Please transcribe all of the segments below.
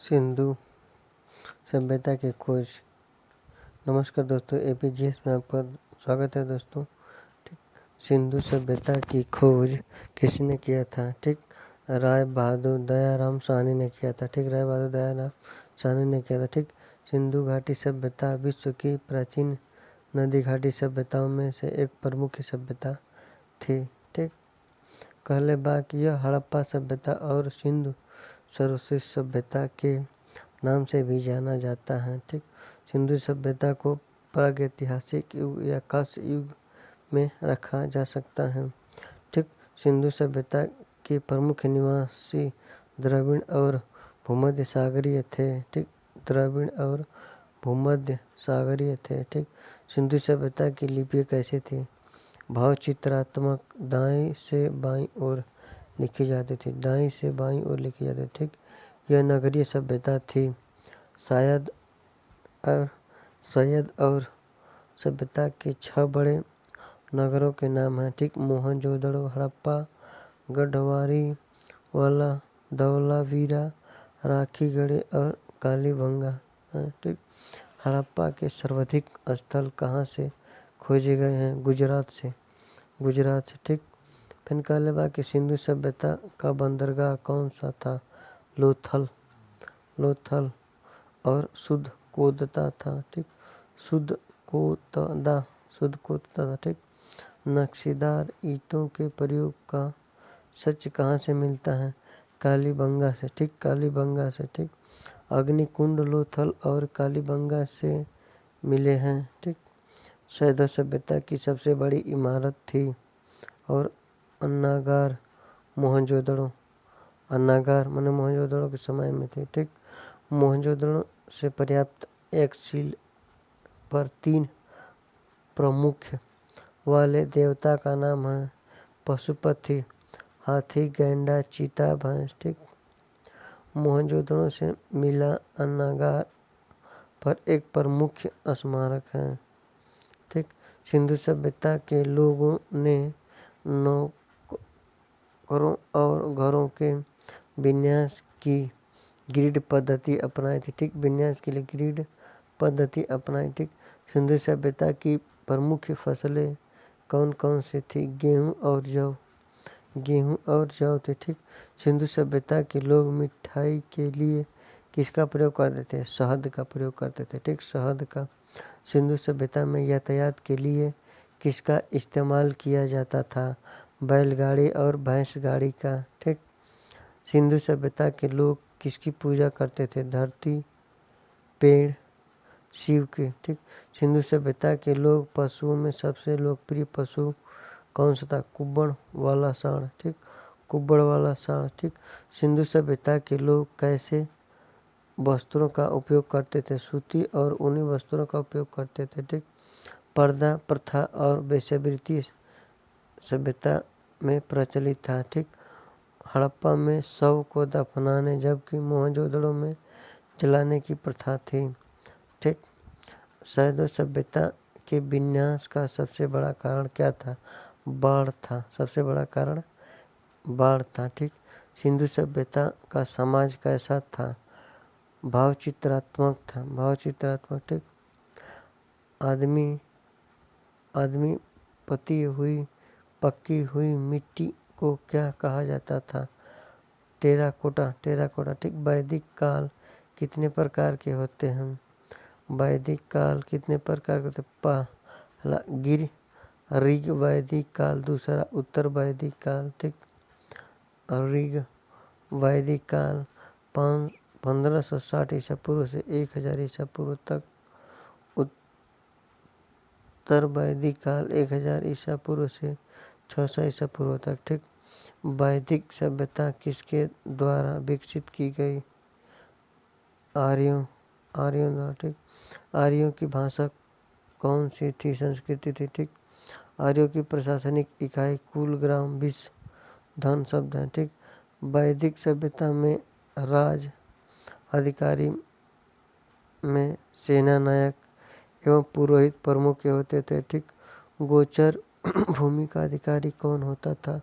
सिंधु सभ्यता की खोज। नमस्कार दोस्तों, एपीजीएस में आपका स्वागत है दोस्तों। ठीक, सिंधु सभ्यता की खोज किसने किया था? ठीक, राय बहादुर दयाराम साहनी ने किया था। ठीक, राय बहादुर दयाराम साहनी ने किया था। ठीक, सिंधु घाटी सभ्यता विश्व की प्राचीन नदी घाटी सभ्यताओं में से एक प्रमुख सभ्यता थी। ठीक, कहले बात यह हड़प्पा सभ्यता और सिंधु सर्वश्रेष्ठ सभ्यता के नाम से भी जाना जाता है। ठीक, सिंधु सभ्यता को प्रागैतिहासिक युग या कांस्य युग में रखा जा सकता है। ठीक, सिंधु सभ्यता के प्रमुख निवासी द्रविड़ और भूमध्य सागरीय थे। ठीक, द्रविड़ और भूमध्य सागरीय थे। ठीक, सिंधु सभ्यता की लिपि कैसी थी? भावचित्रात्मक, दाएं से बाईं ओर लिखी जाती थी। दाएं से बाईं ओर लिखी जाती थी। ठीक, यह नगरीय सभ्यता थी। शायद और सभ्यता के 6 बड़े नगरों के नाम हैं। ठीक, मोहनजोदड़ो, हड़प्पा, गढ़वारी वाला, धवलावीरा, राखीगढ़ी और कालीबंगा है। ठीक, हड़प्पा के सर्वाधिक स्थल कहाँ से खोजे गए हैं? गुजरात से। ठीक, फिर कहले कि सिंधु सभ्यता का बंदरगाह कौन सा था? लोथल और सुद्धकोटदा था। ठीक, सुद्धकोटदा था। ठीक, नक्शीदार ईंटों के प्रयोग का सच कहाँ से मिलता है? कालीबंगा से। ठीक, कालीबंगा से। ठीक, अग्निकुंड लोथल और कालीबंगा से मिले हैं। ठीक, सैदो सभ्यता की सबसे बड़ी इमारत थी और अन्नागार मोहनजोदड़ो। अन्नागार माने मोहनजोदड़ो के समय में थे। ठीक, मोहनजोदड़ो से पर्याप्त एक सील पर 3 प्रमुख वाले देवता का नाम है पशुपति, हाथी, गैंडा, चीता, भैंस। ठीक, मोहनजोदड़ो से मिला अन्नागार पर एक प्रमुख स्मारक है। ठीक, सिंधु सभ्यता के लोगों ने नौकरों और घरों के विन्यास की ग्रिड पद्धति अपनाई थी। ठीक, विन्यास के लिए ग्रिड पद्धति अपनाई। ठीक, सिंधु सभ्यता की प्रमुख फसलें कौन कौन सी थी? गेहूं और जौ थे। ठीक, सिंधु सभ्यता के लोग मिठाई के लिए किसका प्रयोग करते थे? शहद का प्रयोग करते थे। ठीक, शहद का। सिंधु सभ्यता में यातायात के लिए किसका इस्तेमाल किया जाता था? बैलगाड़ी और भैंस गाड़ी का। ठीक, सिंधु सभ्यता के लोग किसकी पूजा करते थे? धरती, पेड़, शिव के। ठीक, सिंधु सभ्यता के लोग पशुओं में सबसे लोकप्रिय पशु कौन सा था? कुब्बड़ वाला सांड। ठीक, कुब्बड़ वाला सांड। ठीक, सिंधु सभ्यता के लोग कैसे वस्त्रों का उपयोग करते थे? सूती और ऊनी वस्त्रों का उपयोग करते थे। ठीक, पर्दा प्रथा और वेश्यावृत्ति सभ्यता में प्रचलित था। ठीक, हड़प्पा में शव को दफनाने जबकि मोहनजोदड़ो में जलाने की प्रथा थी। ठीक, सैदो सभ्यता के विनाश का सबसे बड़ा कारण क्या था? बाढ़ था। सबसे बड़ा कारण बाढ़ था। ठीक, सिंधु सभ्यता का समाज कैसा था? भावचित्रात्मक था। ठीक, आदमी पकी हुई मिट्टी को क्या कहा जाता था? टेराकोटा। ठीक, वैदिक काल कितने प्रकार के होते हैं? वैदिक काल कितने प्रकार के होते? पहला ऋग वैदिक काल, दूसरा उत्तर वैदिक काल। ठीक, ऋग वैदिक काल 1560 ईसा पूर्व से 1000 ईसा पूर्व तक। उत्तर वैदिक काल 1000 ईसा पूर्व से 600 ईसा पूर्व तक। ठीक, वैदिक सभ्यता किसके द्वारा विकसित की गई? आर्यों द्वारा। ठीक, आर्यों की भाषा कौन सी थी? संस्कृति थी। ठीक, आर्यों की प्रशासनिक इकाई कुल, ग्राम, विश्व, धन शब्द है। ठीक, वैदिक सभ्यता में राज अधिकारी में सेना नायक एवं पुरोहित प्रमुख होते थे। ठीक, गोचर भूमि का अधिकारी कौन होता था?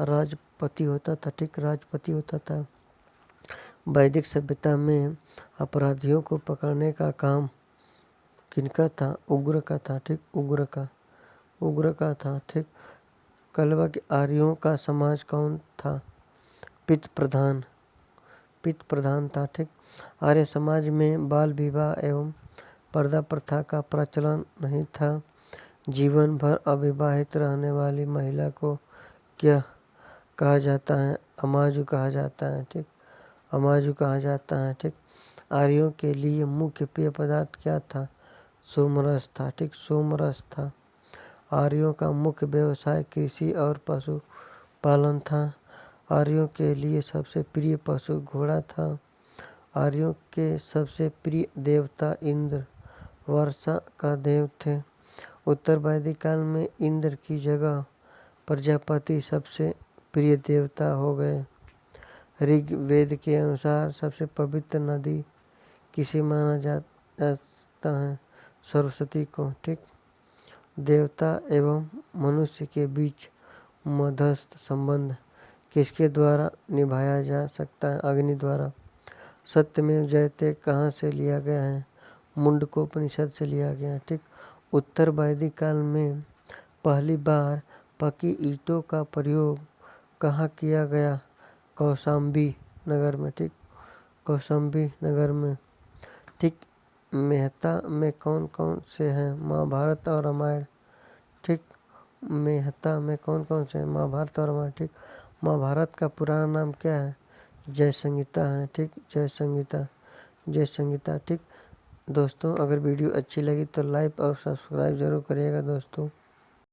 राजपति होता था। ठीक, राजपति होता था। वैदिक सभ्यता में अपराधियों को पकड़ने का काम किनका था? उग्र का था, ठीक, उग्र का था, ठीक। कलवा के आर्यों का समाज कौन था? पित प्रधान था, ठीक। आर्य समाज में बाल विवाह एवं पर्दा प्रथा का प्रचलन नहीं था। जीवन भर अविवाहित रहने वाली महिला को क्या कहा जाता है? अमाजु कहा जाता है, ठीक, अमाजु कहा जाता है, ठीक। आर्यों के लिए मुख्य पेय पदार्थ क्या था? सोमरस था, ठीक, सोमरस था। आर्यों का मुख्य व्यवसाय कृषि और पशु पालन था। आर्यों के लिए सबसे प्रिय पशु घोड़ा था। आर्यों के सबसे प्रिय देवता इंद्र वर्षा का देव थे। उत्तर वैदिक काल में इंद्र की जगह प्रजापति सबसे प्रिय देवता हो गए। ऋग्वेद के अनुसार सबसे पवित्र नदी किसे माना जाता है? सरस्वती को, ठीक। देवता एवं मनुष्य के बीच मध्यस्थ संबंध किसके द्वारा निभाया जा सकता है? अग्नि द्वारा। सत्यमेव जयते कहाँ से लिया गया है? मुंडकोपनिषद से लिया गया है, ठीक। उत्तर वैदिक काल में पहली बार पकी ईंटों का प्रयोग कहाँ किया गया? कौशाम्बी नगर में, ठीक, कौशाम्बी नगर में, ठीक। मेहता में कौन कौन से हैं? महाभारत और रामायण, ठीक। मेहता में कौन कौन से हैं? महाभारत और रामायण, ठीक। महाभारत का पुराना नाम क्या है? जय संहिता है, ठीक, जय संहिता, ठीक। दोस्तों अगर वीडियो अच्छी लगी तो लाइक और सब्सक्राइब जरूर करिएगा दोस्तों।